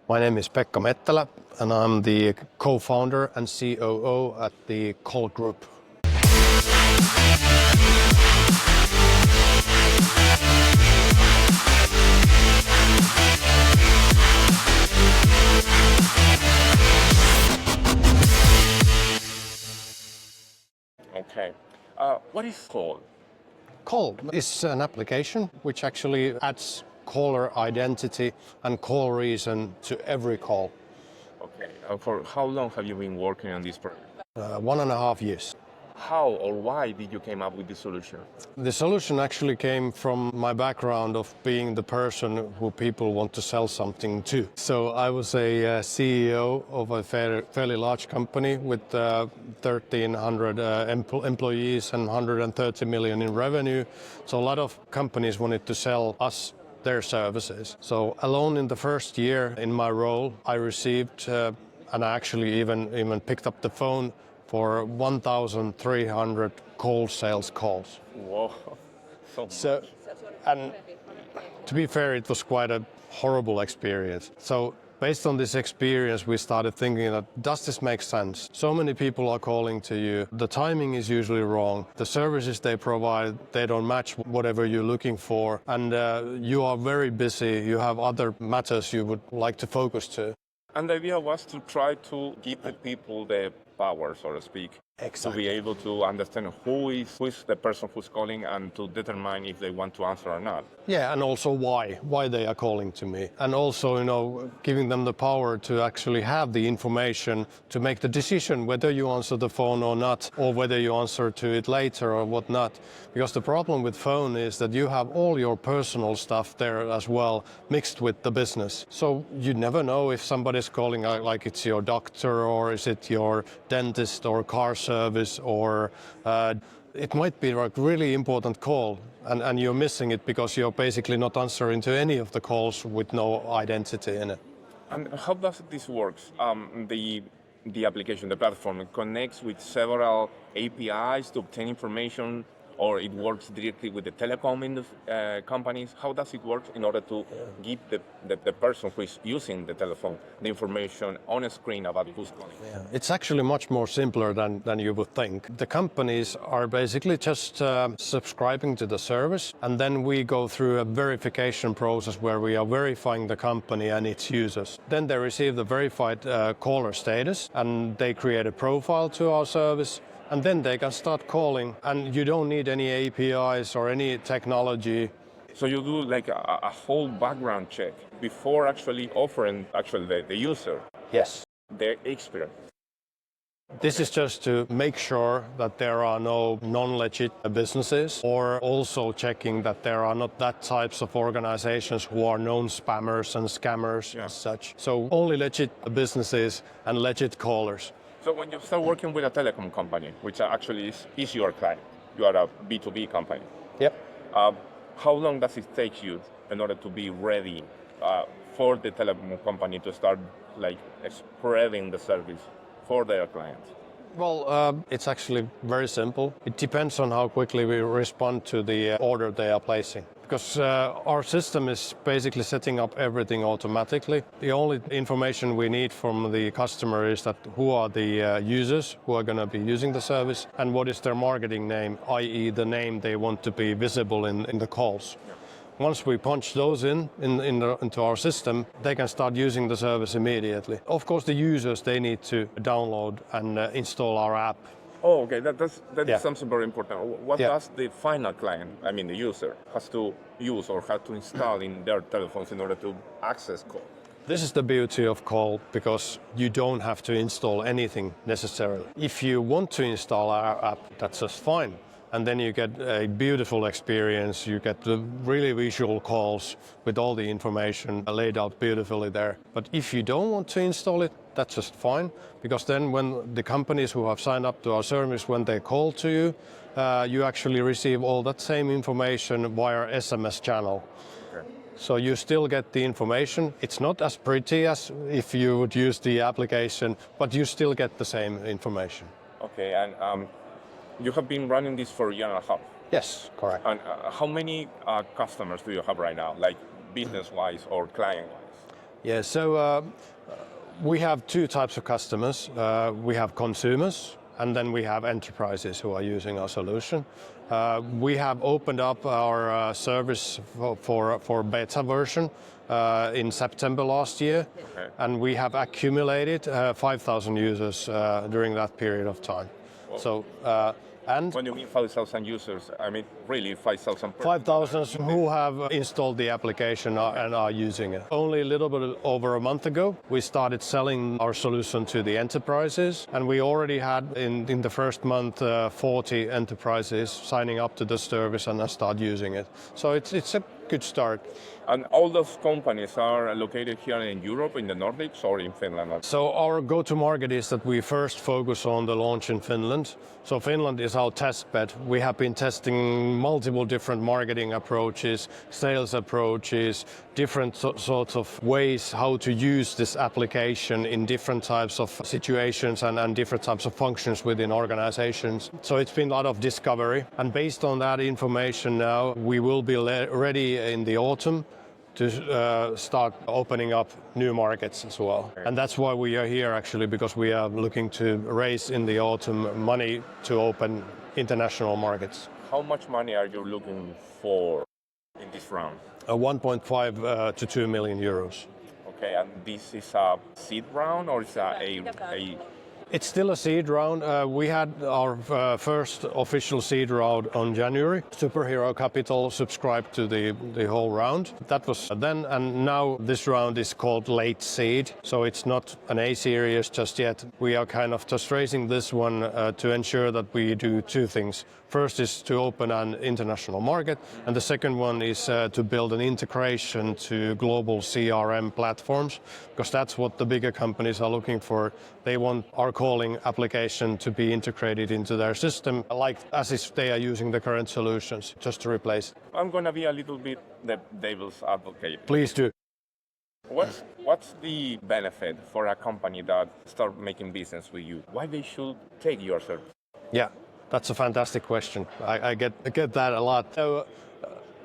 My name is Pekko Mettälä, and I'm the co-founder and COO at the Koll group. Okay. What is Koll? Koll is an application which actually adds caller identity and call reason to every call. Okay. For how long have you been working on this project? 1.5 years. How or why did you come up with this solution? The solution actually came from my background of being the person who people want to sell something to. So I was a CEO of a fairly large company with 1,300 employees and 130 million in revenue. So a lot of companies wanted to sell us their services. So alone in the first year in my role, I received and I actually even picked up the phone for 1,300 cold sales calls. Whoa, So, and to be fair, it was quite a horrible experience. So based on this experience, we started thinking that, does this make sense? So many people are calling to you. The timing is usually wrong. The services they provide, they don't match whatever you're looking for. And you are very busy. You have other matters you would like to focus to. And the idea was to try to give the people the power, so to speak, Exactly. to be able to understand who is the person who's calling and to determine if they want to answer or not. Yeah, and also why they are calling to me. And also, giving them the power to actually have the information to make the decision whether you answer the phone or not, or whether you answer to it later or whatnot. Because the problem with phone is that you have all your personal stuff there as well, mixed with the business. So you never know if somebody's calling like it's your doctor or is it your dentist or car service, or it might be like really important call and you're missing it because you're basically not answering to any of the calls with no identity in it. And how does this work? The application, the platform, it connects with several APIs to obtain information, or it works directly with the telecom companies? How does it work in order to give the person who is using the telephone the information on a screen about who's calling? Yeah. It's actually much more simpler than you would think. The companies are basically just subscribing to the service, and then we go through a verification process where we are verifying the company and its users. Then they receive the verified caller status, and they create a profile to our service. And then they can start calling, and you don't need any APIs or any technology. So you do like a whole background check before actually offering the user Yes. their experience. This is just to make sure that there are no non-legit businesses, or also checking that there are not that types of organizations who are known spammers and scammers as such. So only legit businesses and legit callers. So when you start working with a telecom company, which actually is your client, you are a B2B company. Yep. How long does it take you in order to be ready for the telecom company to start like spreading the service for their clients? Well, it's actually very simple. It depends on how quickly we respond to the order they are placing. Because our system is basically setting up everything automatically. The only information we need from the customer is that who are the users who are going to be using the service and what is their marketing name, i.e. the name they want to be visible in the calls. Yeah. Once we punch those into our system, they can start using the service immediately. Of course, the users, they need to download and install our app. Oh, okay. That is something very important. What does the final client, I mean the user, has to use or have to install in their telephones in order to access Koll? This is the beauty of Koll, because you don't have to install anything necessarily. If you want to install our app, that's just fine. And then you get a beautiful experience. You get the really visual calls with all the information laid out beautifully there. But if you don't want to install it, that's just fine. Because then when the companies who have signed up to our service, when they call to you, you actually receive all that same information via SMS channel. Okay. So you still get the information. It's not as pretty as if you would use the application, but you still get the same information. Okay, and you have been running this for a year and a half. Yes, correct. And how many customers do you have right now, like business-wise or client-wise? Yeah, so we have two types of customers. We have consumers, and then we have enterprises who are using our solution. We have opened up our service for beta version in September last year, and we have accumulated 5,000 users during that period of time. Wow. So, and When you mean 5,000 users, I mean really 5,000 persons. 5,000 who have installed the application and are using it. Only a little bit over a month ago, we started selling our solution to the enterprises, and we already had in the first month 40 enterprises signing up to the service and start using it. So it's a good start. And all those companies are located here in Europe, in the Nordics, or in Finland? So our go-to-market is that we first focus on the launch in Finland. So Finland is our test bed. We have been testing multiple different marketing approaches, sales approaches, different sorts of ways how to use this application in different types of situations and different types of functions within organizations. So it's been a lot of discovery. And based on that information now, we will be ready in the autumn to start opening up new markets as well. And that's why we are here actually, because we are looking to raise in the autumn money to open international markets. How much money are you looking for in this round? 1.5 to 2 million euros. Okay, and this is a seed round or is a It's still a seed round. We had our first official seed round on January. Superhero Capital subscribed to the whole round. That was then, and now this round is called late seed. So it's not an A series just yet. We are kind of just raising this one to ensure that we do two things. First is to open an international market, and the second one is to build an integration to global CRM platforms, because that's what the bigger companies are looking for. They want our calling application to be integrated into their system, like as if they are using the current solutions, just to replace. I'm going to be a little bit the devil's advocate. Please do. What's the benefit for a company that start making business with you? Why they should take your service? Yeah. That's a fantastic question. I get that a lot. So,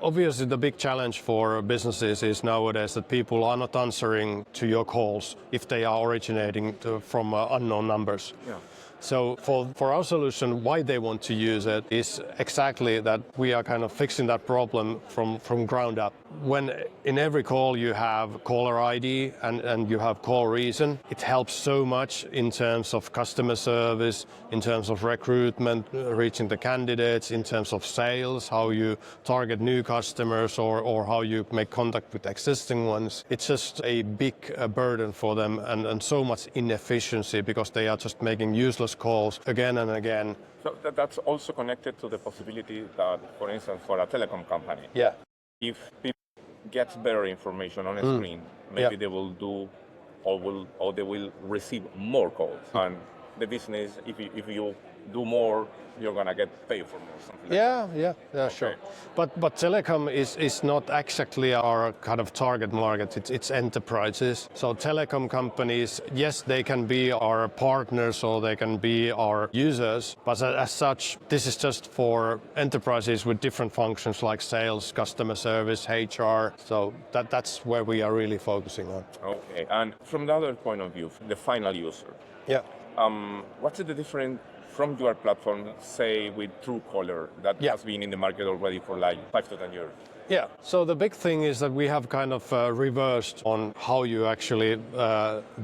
obviously, the big challenge for businesses is nowadays that people are not answering to your calls if they are originating from unknown numbers. Yeah. So for our solution, why they want to use it is exactly that we are kind of fixing that problem from ground up. When in every call you have caller ID and you have call reason, it helps so much in terms of customer service, in terms of recruitment, reaching the candidates, in terms of sales, how you target new customers or how you make contact with existing ones. It's just a big burden for them and so much inefficiency because they are just making useless calls again and again. So that's also connected to the possibility that, for instance, for a telecom company, Yeah. if people get better information on a screen, maybe they will do or they will receive more calls. And the business, if you do more, you're gonna get paid for more. Something like Yeah, sure. But telecom is not exactly our kind of target market. It's enterprises. So telecom companies, yes, they can be our partners or they can be our users, but as such, this is just for enterprises with different functions like sales, customer service, HR. So that's where we are really focusing on. Okay. And from the other point of view, the final user. Yeah. What's the difference from your platform, say, with Truecaller that has been in the market already for like 5 to 10 years? Yeah, so the big thing is that we have kind of reversed on how you actually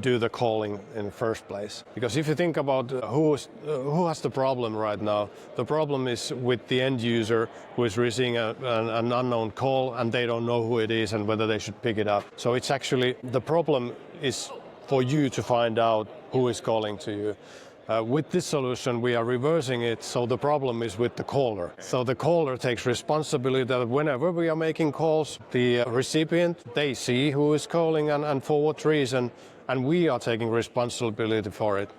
do the calling in the first place. Because if you think about who has the problem right now, the problem is with the end user who is receiving an unknown call and they don't know who it is and whether they should pick it up. So it's actually, the problem is for you to find out who is calling to you. With this solution, we are reversing it, so the problem is with the caller. So the caller takes responsibility that whenever we are making calls, the recipient, they see who is calling and for what reason, and we are taking responsibility for it.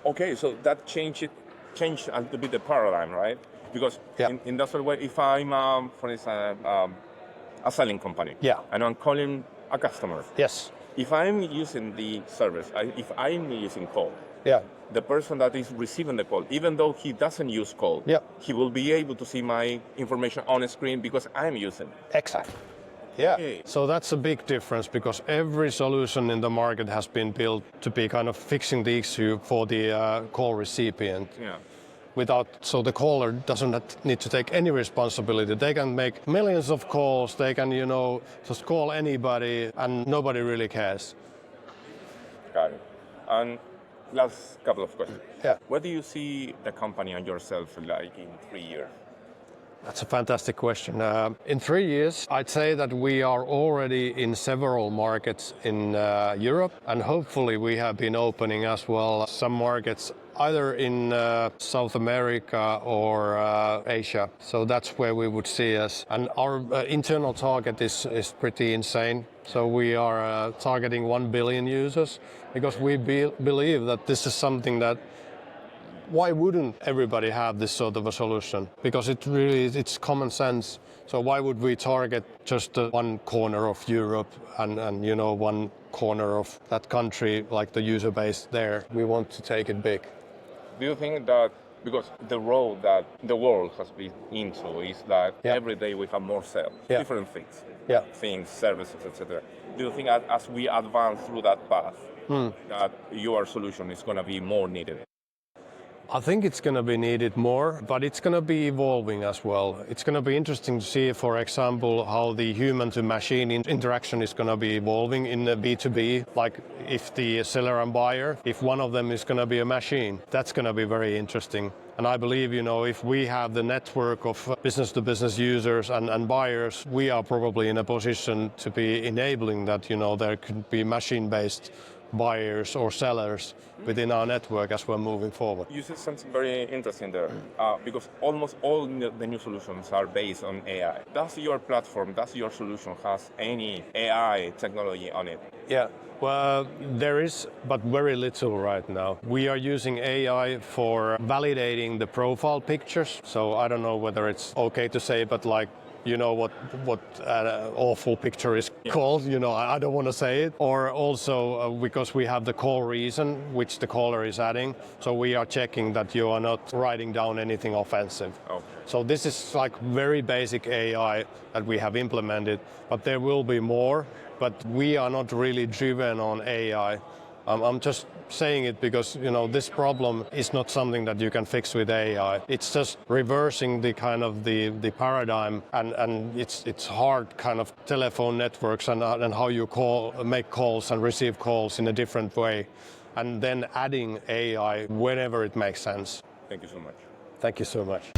Okay, so that changed a little bit the paradigm, right? Because in that sort of way, if I'm, for instance, a selling company, and I'm calling a customer, yes. If I'm using the service, if I'm using Koll, the person that is receiving the call, even though he doesn't use Koll, he will be able to see my information on a screen because I'm using it. Exactly. Yeah, Okay. so that's a big difference because every solution in the market has been built to be kind of fixing the issue for the call recipient. Yeah. So the caller doesn't need to take any responsibility. They can make millions of calls. They can, just call anybody, and nobody really cares. Got it. And last couple of questions. Yeah. Where do you see the company and yourself like in 3 years? That's a fantastic question. In 3 years, I'd say that we are already in several markets in Europe, and hopefully we have been opening as well some markets either in South America or Asia. So that's where we would see us. And our internal target is pretty insane. So we are targeting 1 billion users because we believe that this is something that why wouldn't everybody have this sort of a solution? Because it's common sense. So why would we target just one corner of Europe and one corner of that country, like the user base there? We want to take it big. Do you think that because the road that the world has been into is that every day we have more sales, different things, things, services, etc. Do you think as we advance through that path, that your solution is going to be more needed? I think it's going to be needed more, but it's going to be evolving as well. It's going to be interesting to see, for example, how the human-to-machine interaction is going to be evolving in the B2B. Like if the seller and buyer, if one of them is going to be a machine, that's going to be very interesting. And I believe, if we have the network of business-to-business users and buyers, we are probably in a position to be enabling that, there could be machine-based buyers or sellers within our network as we're moving forward. You said something very interesting there, because almost all the new solutions are based on AI. Does your platform, does your solution has any AI technology on it? Yeah, well, there is, but very little right now. We are using AI for validating the profile pictures. So I don't know whether it's okay to say, but like, what awful picture is called, I don't want to say it. Or also because we have the call reason, which the caller is adding. So we are checking that you are not writing down anything offensive. Okay. So this is like very basic AI that we have implemented, but there will be more. But we are not really driven on AI. I'm just saying it because, this problem is not something that you can fix with AI. It's just reversing the kind of the paradigm and it's hard kind of telephone networks and how you make calls and receive calls in a different way. And then adding AI whenever it makes sense. Thank you so much. Thank you so much.